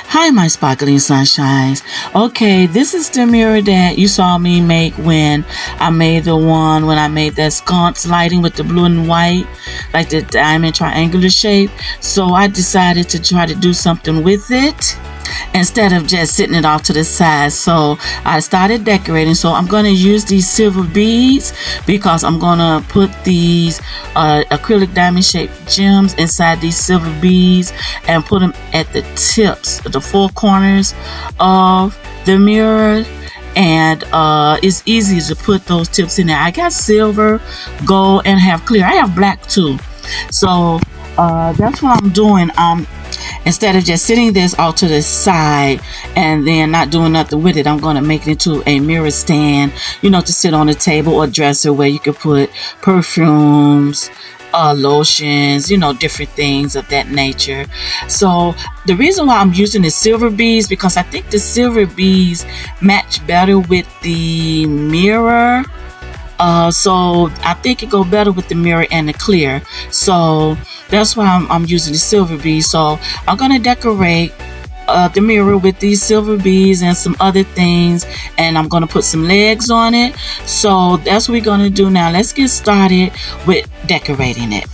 Hi, my sparkling sunshines. Okay, this is the mirror that you saw me make when I made the one when I made that sconce lighting with the blue and white, like the diamond triangular shape. So I decided to try to do something with it instead of just sitting it off to the side. So I started decorating. So I'm going to use these silver beads because I'm going to put these acrylic diamond shaped gems inside these silver beads and put them at the tips, the four corners of the mirror. And it's easy to put those tips in there. I got silver, gold, and have clear. I have black too. So that's what I'm doing. Instead of just sitting this off to the side and then not doing nothing with it, I'm going to make it into a mirror stand, to sit on a table or dresser where you could put perfumes, lotions, different things of that nature. So the reason why I'm using the silver beads, because I think the silver beads match better with the mirror. So I think it go better with the mirror and the clear. So that's why I'm using the silver beads. So I'm gonna decorate the mirror with these silver beads and some other things, and I'm gonna put some legs on it. So that's what we're gonna do now. Let's get started with decorating it.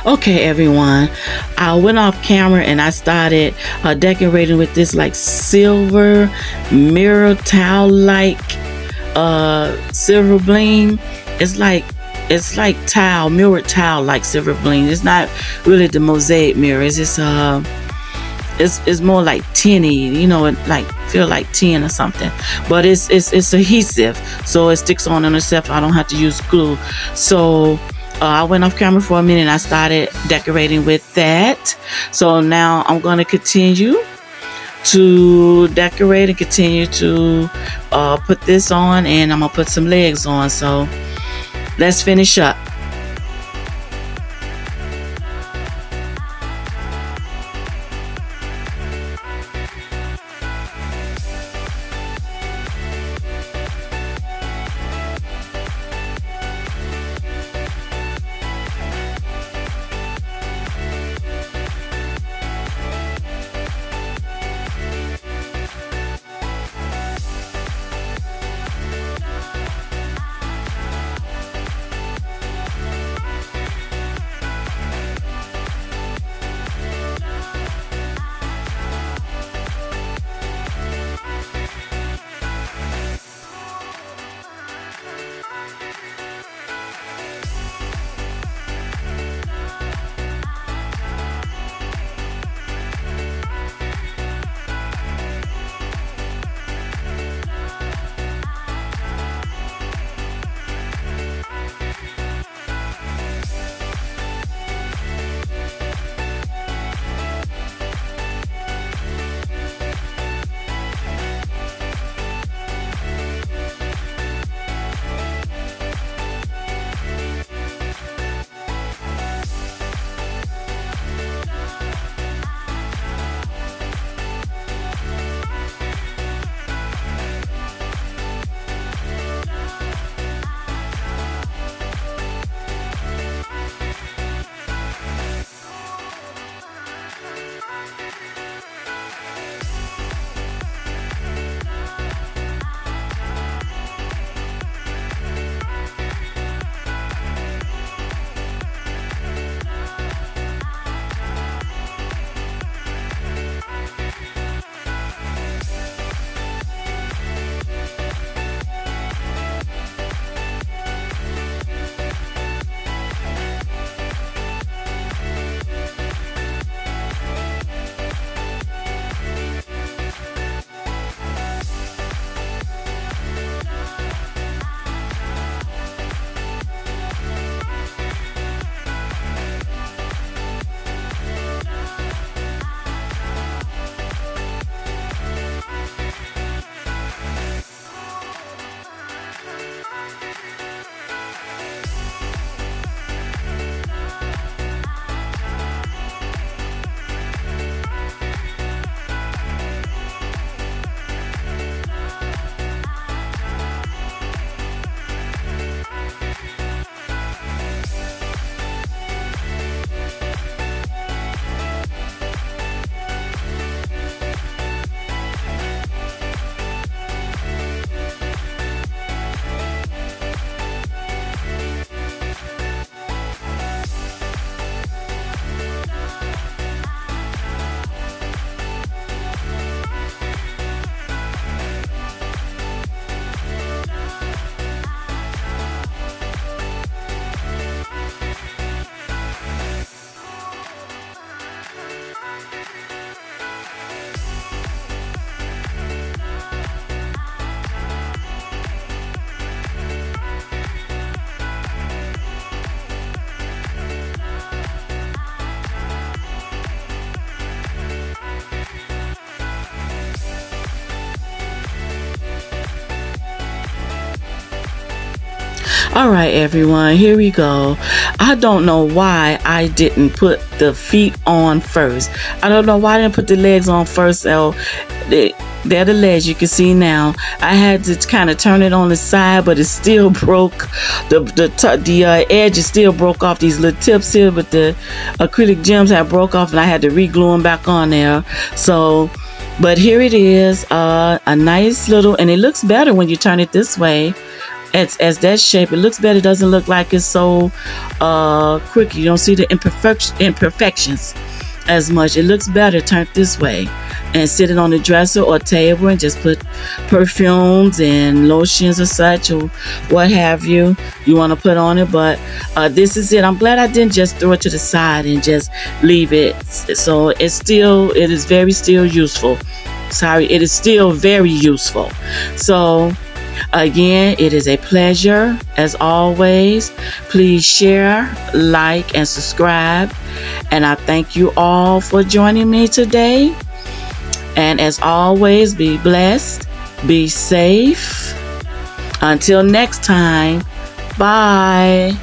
Okay, everyone. I went off camera and I started decorating with this like silver mirror towel like silver bling. It's like towel, mirror towel like silver bling. It's not really the mosaic mirror. It's just it's more like tinny, it like feel like tin or something. But it's adhesive, so it sticks on itself. I don't have to use glue. So I went off camera for a minute and I started decorating with that. So now I'm going to continue to decorate and continue to put this on, and I'm going to put some legs on. So let's finish up. All right, everyone, here we go. I don't know why I didn't put the feet on first. I don't know why I didn't put the legs on first. So they're the legs you can see now. I had to kind of turn it on the side, but it still broke. The edges still broke off these little tips here, but the acrylic gems had broke off, and I had to re-glue them back on there. So, but here it is, a nice little, and it looks better when you turn it this way. As that shape, it looks better. It doesn't look like it's so crooked. You don't see the imperfections as much. It looks better turned this way, and sit it on the dresser or table and just put perfumes and lotions or such, or what have you want to put on it. But this is it. I'm glad I didn't just throw it to the side and just leave it. So it is very still useful. Sorry, it is still very useful. So again, it is a pleasure as always. Please share, like, and subscribe. And I thank you all for joining me today. And as always, be blessed, be safe. Until next time, bye.